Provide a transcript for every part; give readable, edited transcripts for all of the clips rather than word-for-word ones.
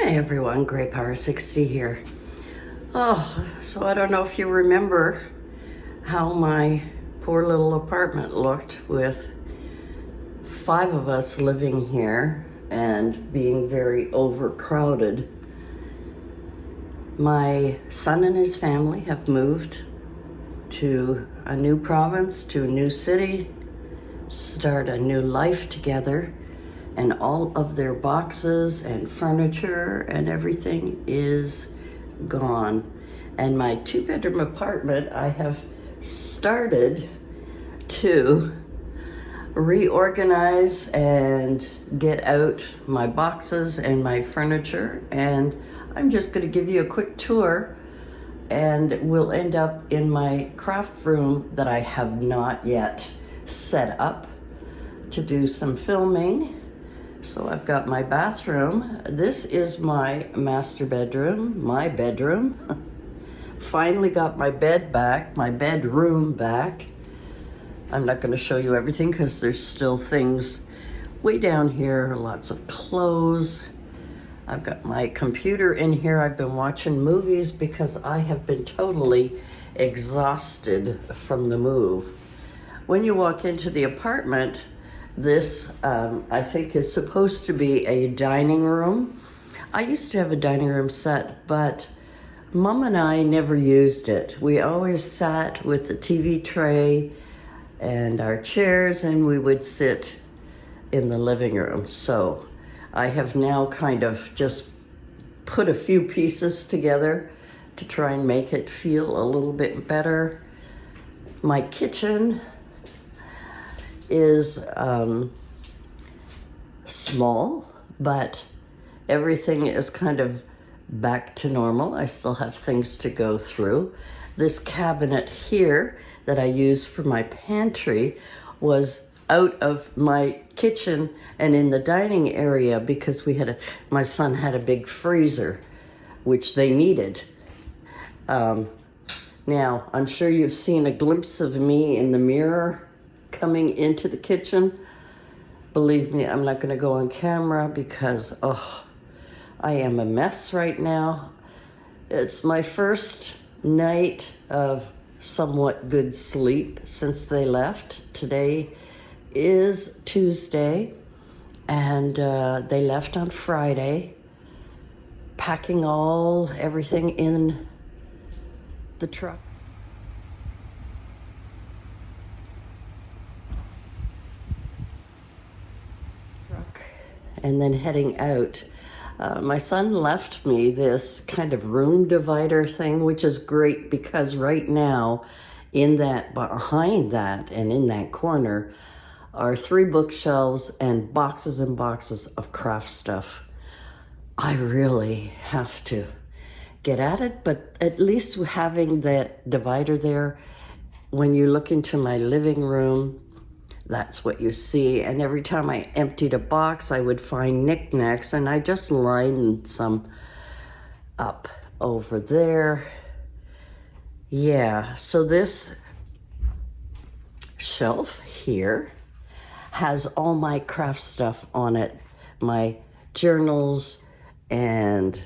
Hi everyone, Grey Power 60 here. So I don't know if you remember how my poor little apartment looked with 5 of us living here and being very overcrowded. My son and his family have moved to a new province, to a new city, start a new life together, and all of their boxes and furniture and everything is gone. And my 2-bedroom apartment, I have started to reorganize and get out my boxes and my furniture, and I'm just going to give you a quick tour, and we'll end up in my craft room that I have not yet set up to do some filming. So I've got my bathroom. This is my master bedroom, my bedroom. Finally got my bed back, my bedroom back. I'm not going to show you everything because there's still things way down here, lots of clothes. I've got my computer in here. I've been watching movies because I have been totally exhausted from the move. When you walk into the apartment, this, I think, is supposed to be a dining room. I used to have a dining room set, but Mom and I never used it. We always sat with the TV tray and our chairs, and we would sit in the living room. So I have now kind of just put a few pieces together to try and make it feel a little bit better. My kitchen is small, but everything is kind of back to normal. I still have things to go through. This cabinet here that I use for my pantry was out of my kitchen and in the dining area because my son had a big freezer, which they needed. Now, I'm sure you've seen a glimpse of me in the mirror coming into the kitchen. Believe me, I'm not going to go on camera because, I am a mess right now. It's my first night of somewhat good sleep since they left. Today is Tuesday, and they left on Friday, packing everything in the truck. And then heading out. My son left me this kind of room divider thing, which is great because right now, behind that and in that corner are 3 bookshelves and boxes of craft stuff. I really have to get at it, but at least having that divider there, when you look into my living room, that's what you see. And every time I emptied a box, I would find knickknacks, and I just lined some up over there. Yeah, so this shelf here has all my craft stuff on it, my journals and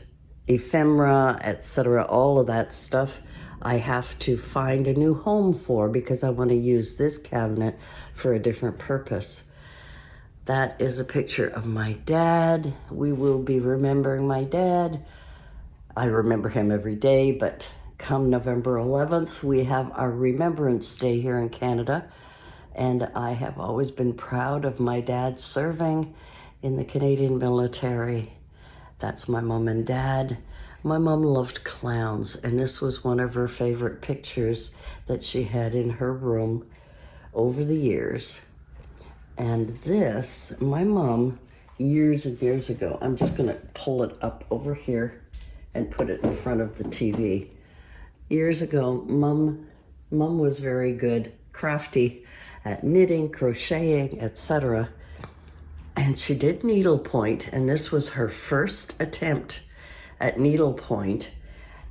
ephemera, etc., all of that stuff. I have to find a new home for because I want to use this cabinet for a different purpose. That is a picture of my dad. We will be remembering my dad. I remember him every day, but come November 11th, we have our Remembrance Day here in Canada, and I have always been proud of my dad serving in the Canadian military. That's my mom and dad. My mom loved clowns, and this was one of her favorite pictures that she had in her room over the years. And this, my mom, years and years ago, I'm just gonna pull it up over here and put it in front of the TV. Years ago, mom was very good, crafty at knitting, crocheting, etc. And she did needlepoint, and this was her first attempt at needlepoint,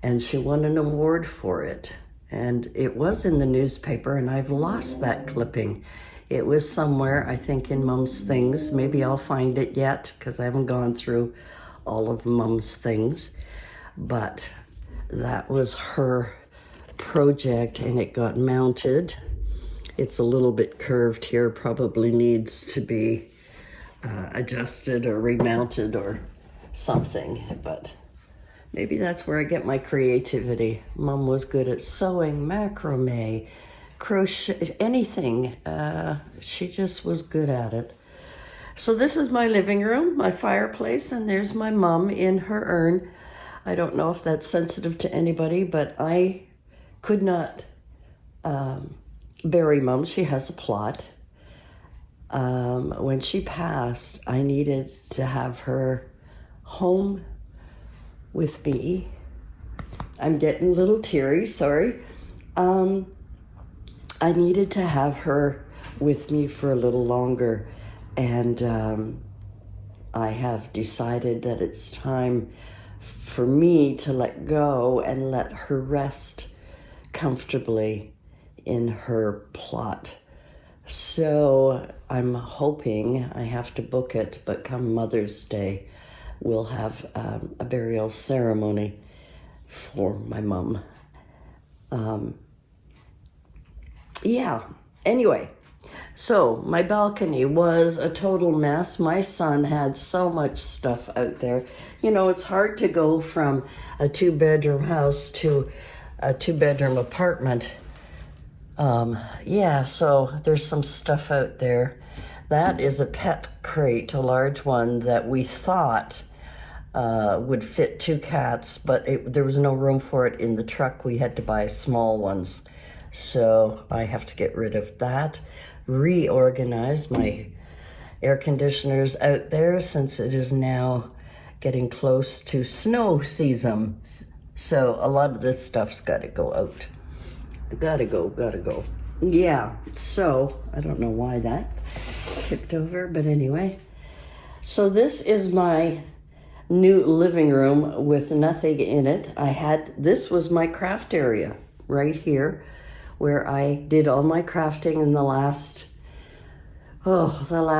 and she won an award for it. And it was in the newspaper, and I've lost that clipping. It was somewhere, I think, in Mom's things. Maybe I'll find it yet, because I haven't gone through all of Mom's things, but that was her project and it got mounted. It's a little bit curved here, probably needs to be adjusted or remounted or something, but maybe that's where I get my creativity. Mom was good at sewing, macrame, crochet, anything. She just was good at it. So this is my living room, my fireplace, and there's my mom in her urn. I don't know if that's sensitive to anybody, but I could not bury Mom. She has a plot. When she passed, I needed to have her home with me. I'm getting a little teary, sorry. I needed to have her with me for a little longer, and I have decided that it's time for me to let go and let her rest comfortably in her plot. So I'm hoping, I have to book it, but come Mother's Day, we'll have a burial ceremony for my mom. Anyway, so my balcony was a total mess. My son had so much stuff out there. You know, it's hard to go from a 2-bedroom house to a 2-bedroom apartment. So there's some stuff out there. That is a pet crate, a large one that we thought would fit 2 cats, but there was no room for it in the truck. We had to buy small ones. So I have to get rid of that, reorganize my air conditioners out there since it is now getting close to snow season. So a lot of this stuff's got to go out. Gotta go. Yeah, so I don't know why that tipped over, but anyway. So this is my new living room with nothing in it. This was my craft area right here where I did all my crafting in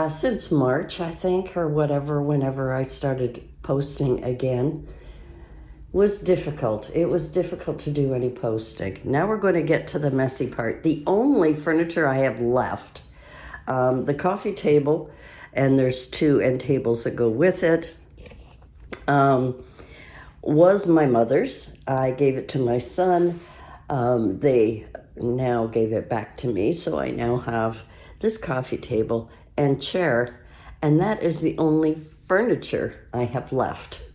since March, I think, or whatever, whenever I started posting again. Was difficult. It was difficult to do any posting. Now we're going to get to the messy part. The only furniture I have left, the coffee table, and there's 2 end tables that go with it, was my mother's. I gave it to my son. They now gave it back to me, so I now have this coffee table and chair, and that is the only furniture I have left.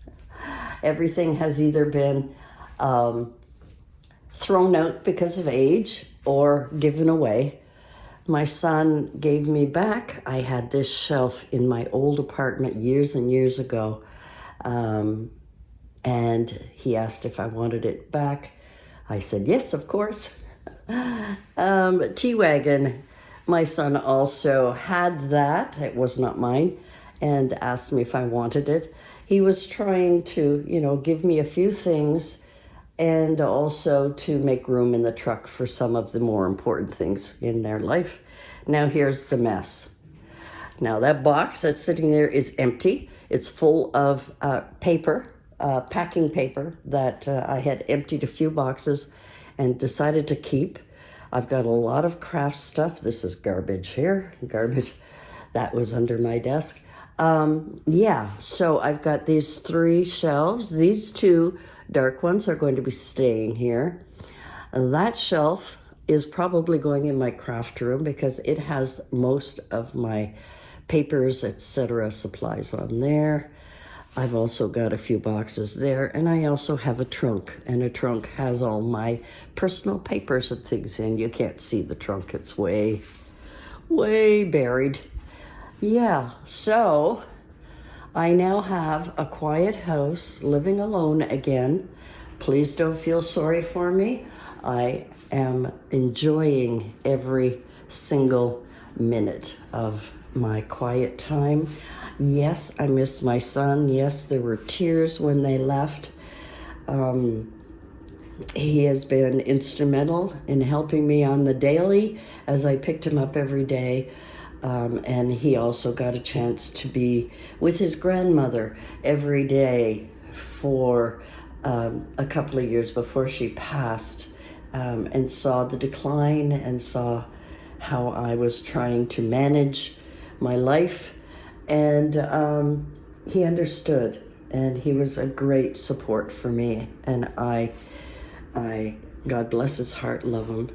Everything has either been thrown out because of age or given away. My son gave me back. I had this shelf in my old apartment years and years ago, and he asked if I wanted it back. I said, yes, of course. T-Wagon, my son also had that. It was not mine, and asked me if I wanted it. He was trying to, give me a few things and also to make room in the truck for some of the more important things in their life. Now here's the mess. Now that box that's sitting there is empty. It's full of paper, packing paper that I had emptied a few boxes and decided to keep. I've got a lot of craft stuff. This is garbage here, garbage that was under my desk. So I've got these 3 shelves. These 2 dark ones are going to be staying here. That shelf is probably going in my craft room because it has most of my papers, etc., supplies on there. I've also got a few boxes there, and I also have a trunk, and a trunk has all my personal papers and things in. You can't see the trunk. It's way, way buried. Yeah, so I now have a quiet house, living alone again. Please don't feel sorry for me. I am enjoying every single minute of my quiet time. Yes, I miss my son. Yes, there were tears when they left. He has been instrumental in helping me on the daily as I picked him up every day. And he also got a chance to be with his grandmother every day for a couple of years before she passed, and saw the decline and saw how I was trying to manage my life. And he understood, and he was a great support for me. And I, God bless his heart, love him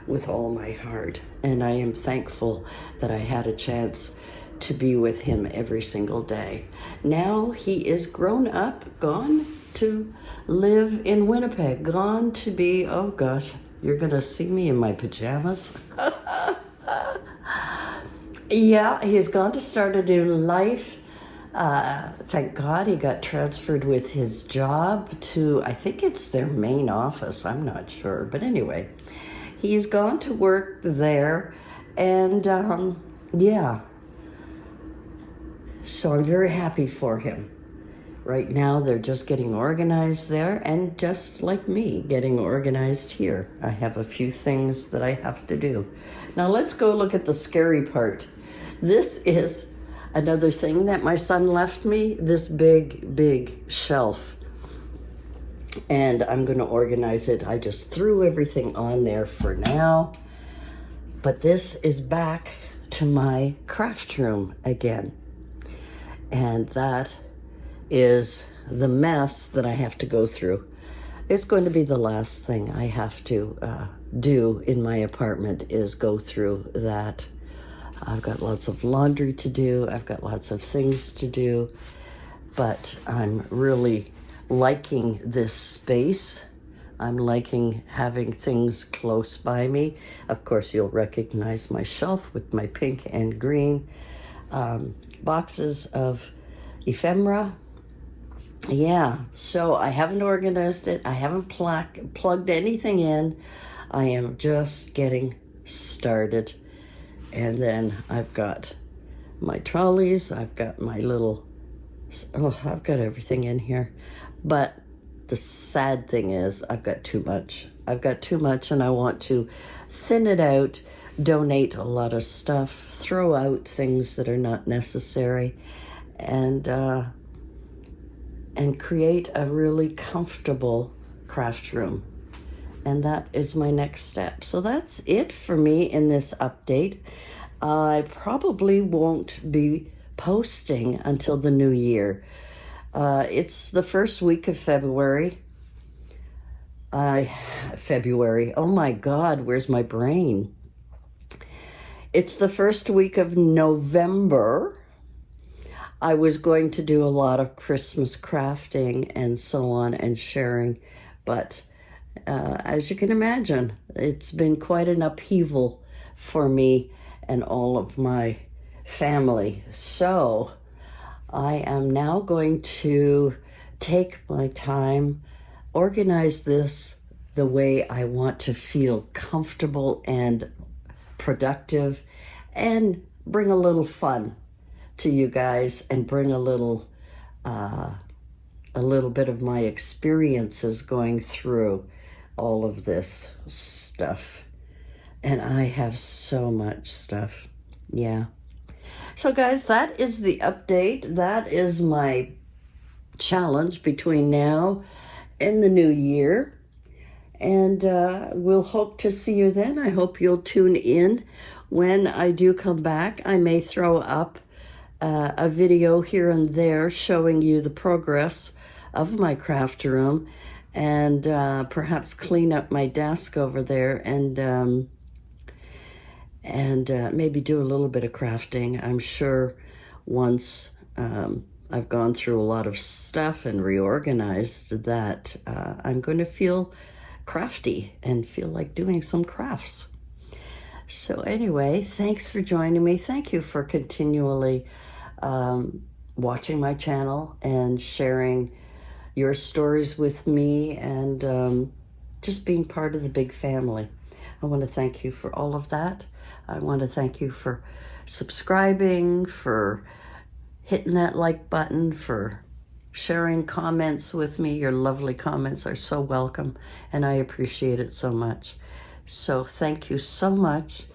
with all my heart. And I am thankful that I had a chance to be with him every single day. Now he is grown up, gone to live in Winnipeg, gone to be, oh gosh, you're gonna see me in my pajamas. Yeah, he's gone to start a new life. Thank God he got transferred with his job to, I think it's their main office, I'm not sure. But anyway, he's gone to work there, and yeah. So I'm very happy for him. Right now, they're just getting organized there, and just like me, getting organized here. I have a few things that I have to do. Now let's go look at the scary part. This is another thing that my son left me, this big shelf. And I'm going to organize it. I just threw everything on there for now. But this is back to my craft room again. And that is the mess that I have to go through. It's going to be the last thing I have to do in my apartment, is go through that. I've got lots of laundry to do. I've got lots of things to do. But I'm really liking this space. I'm liking having things close by me. Of course, you'll recognize my shelf with my pink and green boxes of ephemera. Yeah, so I haven't organized it. I haven't plugged anything in. I am just getting started. And then I've got my trolleys. I've got my little, I've got everything in here. But the sad thing is I've got too much. I've got too much, and I want to thin it out, donate a lot of stuff, throw out things that are not necessary, and create a really comfortable craft room. And that is my next step. So that's it for me in this update. I probably won't be posting until the new year. It's the first week of February. February. Oh my God, where's my brain? It's the first week of November. I was going to do a lot of Christmas crafting and so on and sharing, but as you can imagine, it's been quite an upheaval for me and all of my family. So I am now going to take my time, organize this the way I want to feel comfortable and productive, and bring a little fun to you guys, and bring a little bit of my experiences going through all of this stuff. And I have so much stuff. Yeah. So guys, that is the update. That is my challenge between now and the new year. And we'll hope to see you then. I hope you'll tune in when I do come back. I may throw up a video here and there showing you the progress of my craft room, and perhaps clean up my desk over there, and maybe do a little bit of crafting. I'm sure once I've gone through a lot of stuff and reorganized that I'm going to feel crafty and feel like doing some crafts. So anyway, thanks for joining me. Thank you for continually watching my channel and sharing your stories with me, and just being part of the big family. I want to thank you for all of that. I want to thank you for subscribing, for hitting that like button, for sharing comments with me. Your lovely comments are so welcome, and I appreciate it so much. So thank you so much,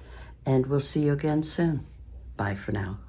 and we'll see you again soon. Bye for now.